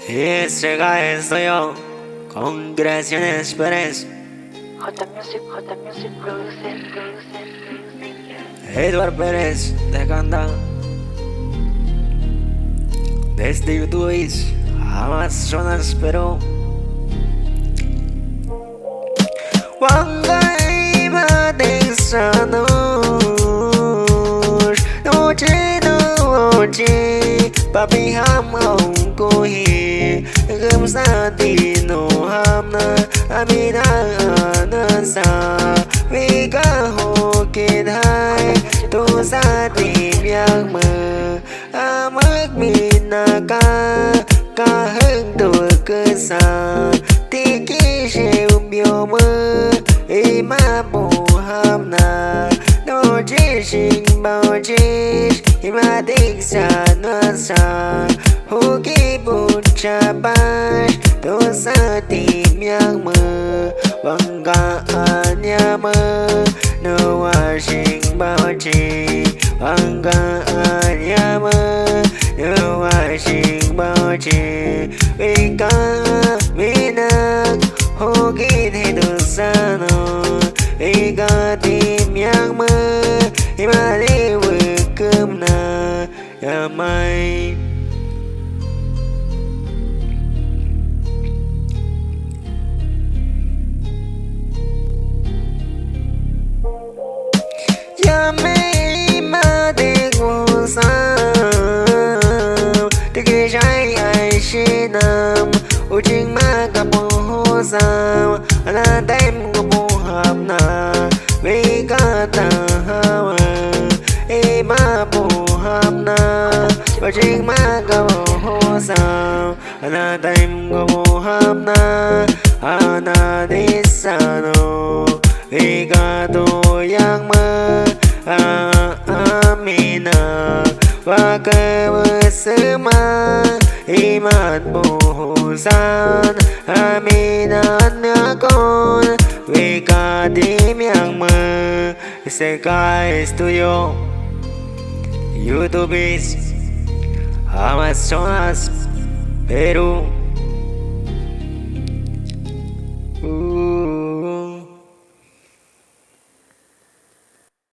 Y ese guy soy yo, con creaciones PEREZ. J Music producer. Edward PEREZ de Canda. Desde YouTube Amazonas, Perú. Wangai mati sanos, noche papi ham hồng cô hi gươm sa tì nổ ham na amina na sa vì cả hồ kết hai tu sa tìm yang mơ mất mình na ca hơn tuổi cơ sa thì khi siêu biểu mơ ý mà bù ham na nó chỉ sinh bao chi mà thích xa nó xa hô kì bụt cha bát tôi sẽ tìm yang mơ bằng cả nhà mơ nó hoa sinh bao chi bằng cả nhà mơ nó hoa sinh bao chi vì cả mình hô kì thì tôi xa nó vì cả tìm yang mơ mà đi vừa cơm na ya mai ya mai mà đi ngủ sa thì cái trái ai xin nam u chính mà gặp hồ sao là tem của bố hợp na vì cả ta hawa ma bù ham na và chính ma ga hồ sao na tim ga bù ham na ana đi xa no vì cả tôi yang mơ amina và cơ mơ sứ ma iman bù san amina nữa con vì cả tim yang mơ Sekai Studio YouTube Amazonas Peru